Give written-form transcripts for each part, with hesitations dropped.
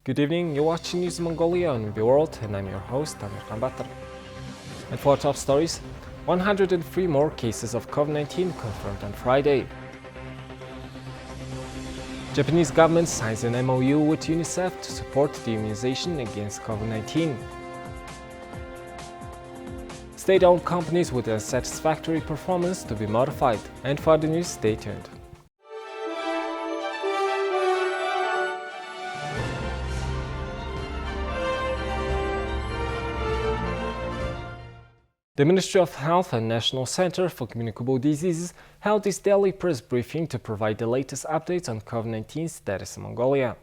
Good evening, you're watching News Mongolia on MNB World, and I'm your host, Amir Khambatar. And for top stories, 103 more cases of COVID-19 confirmed on Friday. Japanese government signs an MOU with UNICEF to support the immunization against COVID-19. State-owned companies with unsatisfactory performance to be modified. And for the news, stay tuned. The Ministry of Health and National Center for Communicable Diseases held its daily press briefing to provide the latest updates on COVID-19 status in Mongolia.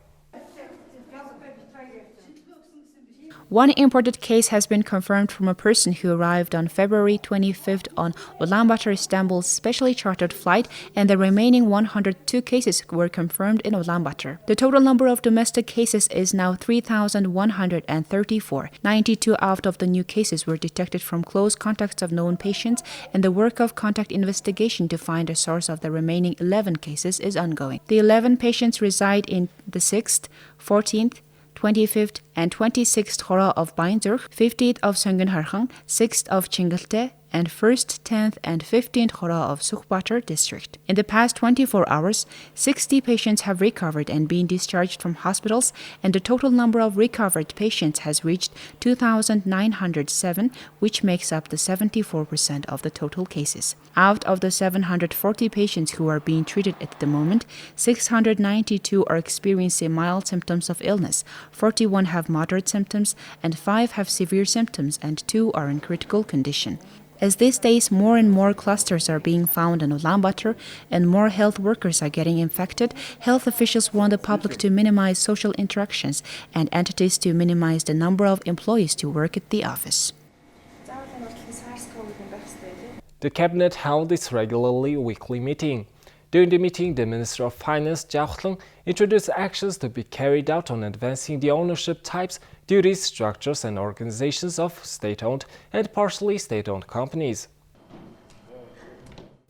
One imported case has been confirmed from a person who arrived on February 25th on Ulaanbaatar Istanbul's specially chartered flight, and the remaining 102 cases were confirmed in Ulaanbaatar. The total number of domestic cases is now 3,134. 92 out of the new cases were detected from close contacts of known patients, and the work of contact investigation to find the source of the remaining 11 cases is ongoing. The 11 patients reside in the 6th, 14th, 25th and 26th Hora of Bainzurg, 50th of Söngenharkhang, 6th of Chingalte, and 1st, 10th, and 15th Hora of Sukhbatar district. In the past 24 hours, 60 patients have recovered and been discharged from hospitals, and the total number of recovered patients has reached 2,907, which makes up the 74% of the total cases. Out of the 740 patients who are being treated at the moment, 692 are experiencing mild symptoms of illness, 41 have moderate symptoms, and 5 have severe symptoms, and 2 are in critical condition. As these days, more and more clusters are being found in Ulaanbaatar and more health workers are getting infected, health officials want the public to minimize social interactions and entities to minimize the number of employees to work at the office. The cabinet held its regularly weekly meeting. During the meeting, the Minister of Finance, Jiaoheng, introduced actions to be carried out on advancing the ownership types, duties, structures and organizations of state-owned and partially state-owned companies.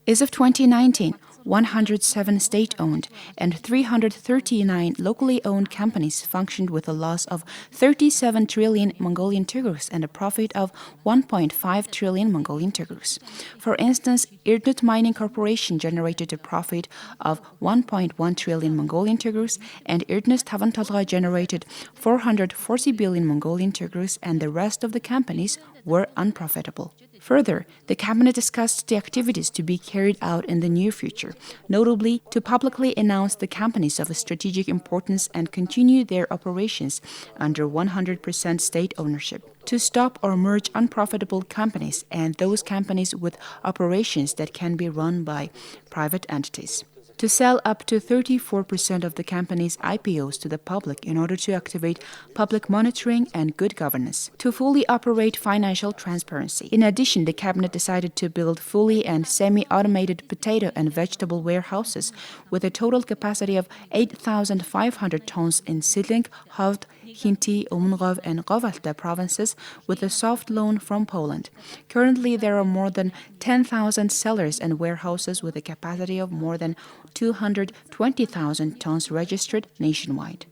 As of 2019, 107 state-owned and 339 locally owned companies functioned with a loss of 37 trillion Mongolian tugurs and a profit of 1.5 trillion Mongolian tugurs. For instance, Irdnut Mining Corporation generated a profit of 1.1 trillion Mongolian tugurs, and Irdnut Tavantolga generated 440 billion Mongolian tugurs, and the rest of the companies were unprofitable. Further, the cabinet discussed the activities to be carried out in the near future, notably to publicly announce the companies of strategic importance and continue their operations under 100% state ownership, to stop or merge unprofitable companies and those companies with operations that can be run by private entities, to sell up to 34% of the company's IPOs to the public in order to activate public monitoring and good governance, to fully operate financial transparency. In addition, the cabinet decided to build fully and semi-automated potato and vegetable warehouses with a total capacity of 8,500 tons in Sidling, Hovd, Khinty, Umnrov, and Govalta provinces with a soft loan from Poland. Currently, there are more than 10,000 cellars and warehouses with a capacity of more than 220,000 tons registered nationwide.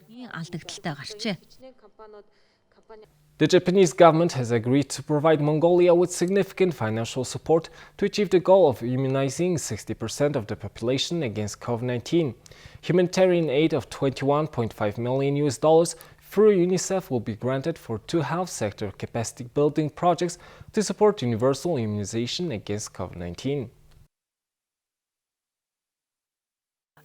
The Japanese government has agreed to provide Mongolia with significant financial support to achieve the goal of immunizing 60% of the population against COVID-19. Humanitarian aid of $21.5 million through UNICEF will be granted for 2 health sector capacity building projects to support universal immunization against COVID-19.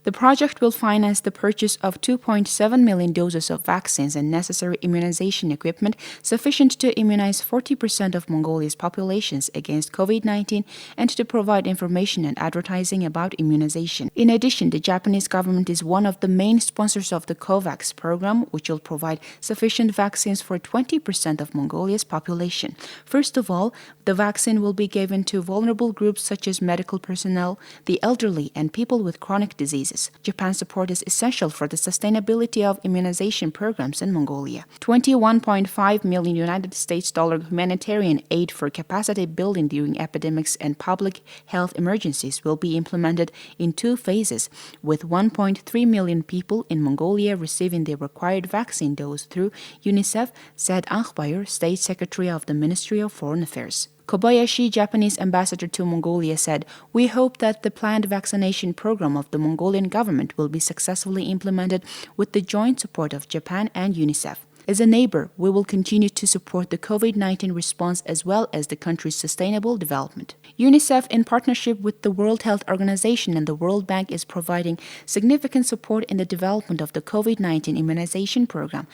The project will finance the purchase of 2.7 million doses of vaccines and necessary immunization equipment sufficient to immunize 40% of Mongolia's populations against COVID-19 and to provide information and advertising about immunization. In addition, the Japanese government is one of the main sponsors of the COVAX program, which will provide sufficient vaccines for 20% of Mongolia's population. First of all, the vaccine will be given to vulnerable groups such as medical personnel, the elderly, and people with chronic diseases. cases. Japan's support is essential for the sustainability of immunization programs in Mongolia. $21.5 million United States humanitarian aid for capacity building during epidemics and public health emergencies will be implemented in 2 phases, with 1.3 million people in Mongolia receiving the required vaccine dose through UNICEF, said Ankhbayar, State Secretary of the Ministry of Foreign Affairs. Kobayashi, Japanese ambassador to Mongolia, said, "We hope that the planned vaccination program of the Mongolian government will be successfully implemented with the joint support of Japan and UNICEF. As a neighbor, we will continue to support the COVID-19 response as well as the country's sustainable development." UNICEF, in partnership with the World Health Organization and the World Bank, is providing significant support in the development of the COVID-19 immunization program.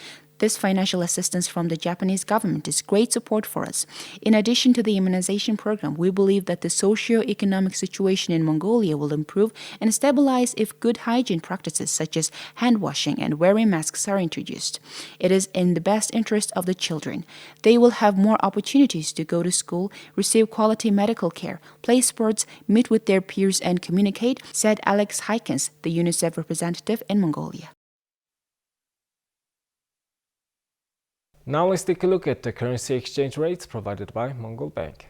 This financial assistance from the Japanese government is great support for us. In addition to the immunization program, we believe that the socio-economic situation in Mongolia will improve and stabilize if good hygiene practices such as hand washing and wearing masks are introduced. It is in the best interest of the children. They will have more opportunities to go to school, receive quality medical care, play sports, meet with their peers, and communicate, said Alex Hykens, the UNICEF representative in Mongolia. Now let's take a look at the currency exchange rates provided by Mongol Bank.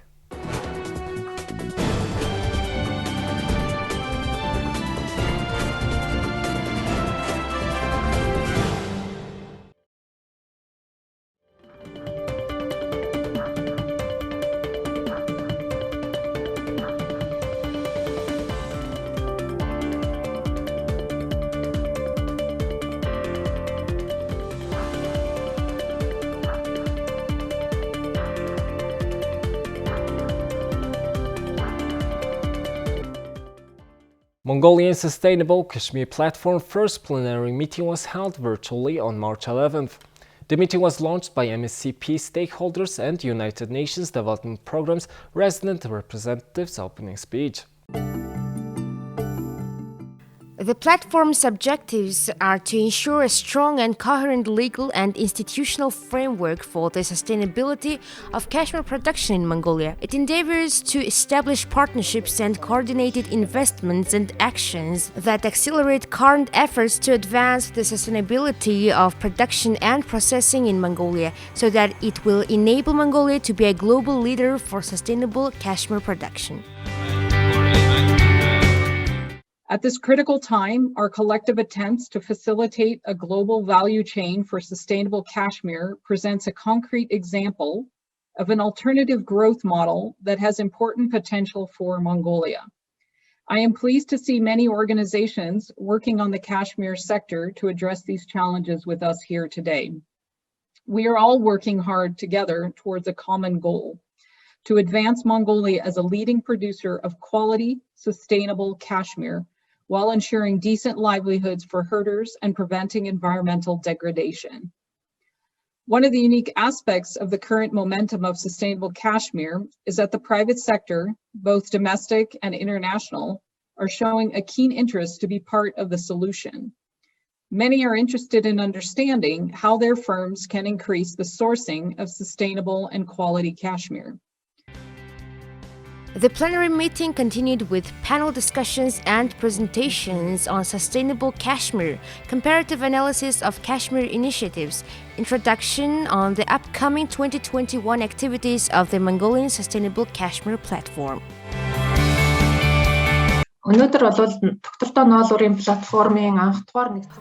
Mongolian Sustainable Kashmir Platform first plenary meeting was held virtually on March 11th. The meeting was launched by MSCP stakeholders and United Nations Development Programme's resident representatives' opening speech. The platform's objectives are to ensure a strong and coherent legal and institutional framework for the sustainability of Kashmir production in Mongolia. It endeavors to establish partnerships and coordinated investments and actions that accelerate current efforts to advance the sustainability of production and processing in Mongolia so that it will enable Mongolia to be a global leader for sustainable Kashmir production. At this critical time, our collective attempts to facilitate a global value chain for sustainable Kashmir presents a concrete example of an alternative growth model that has important potential for Mongolia. I am pleased to see many organizations working on the Kashmir sector to address these challenges with us here today. We are all working hard together towards a common goal: to advance Mongolia as a leading producer of quality, sustainable Kashmir, while ensuring decent livelihoods for herders and preventing environmental degradation. One of the unique aspects of the current momentum of sustainable Kashmir is that the private sector, both domestic and international, are showing a keen interest to be part of the solution. Many are interested in understanding how their firms can increase the sourcing of sustainable and quality Kashmir. The plenary meeting continued with panel discussions and presentations on sustainable Kashmir, comparative analysis of Kashmir initiatives, introduction on the upcoming 2021 activities of the Mongolian Sustainable Kashmir Platform.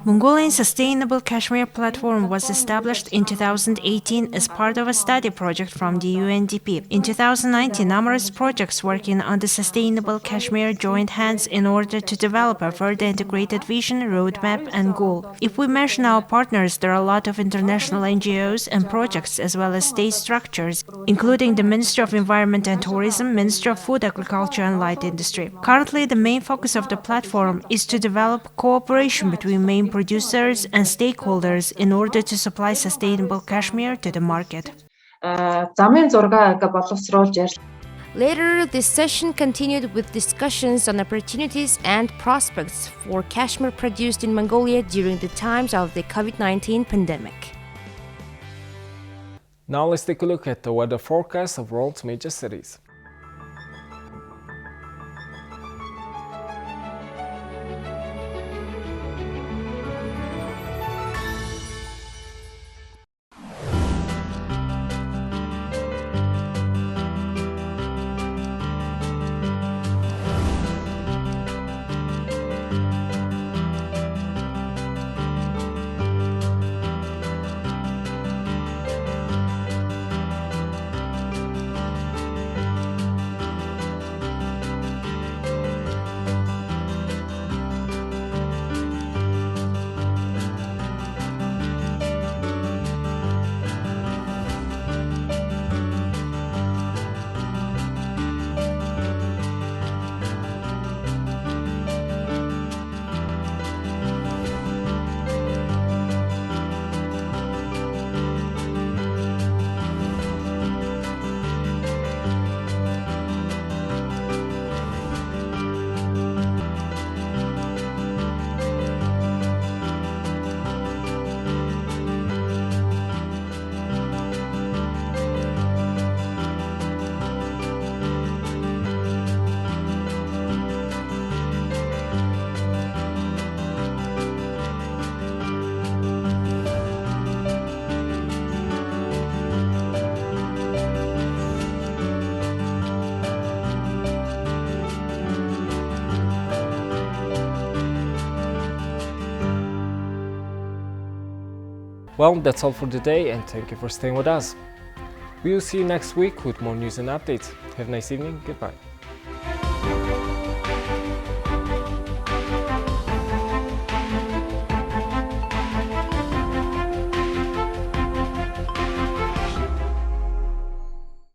Mongolian Sustainable Kashmir Platform was established in 2018 as part of a study project from the UNDP. In 2019, numerous projects working on the Sustainable Kashmir joined hands in order to develop a further integrated vision, roadmap, and goal. If we mention our partners, there are a lot of international NGOs and projects as well as state structures, including the Ministry of Environment and Tourism, Ministry of Food, Agriculture, and Light Industry. Currently, the main focus of the platform is to develop cooperation between main producers and stakeholders in order to supply sustainable Kashmir to the market. Later, this session continued with discussions on opportunities and prospects for Kashmir produced in Mongolia during the times of the COVID-19 pandemic. Now let's take a look at the weather forecast of world's major cities. Well, that's all for today, and thank you for staying with us. We will see you next week with more news and updates. Have a nice evening. Goodbye.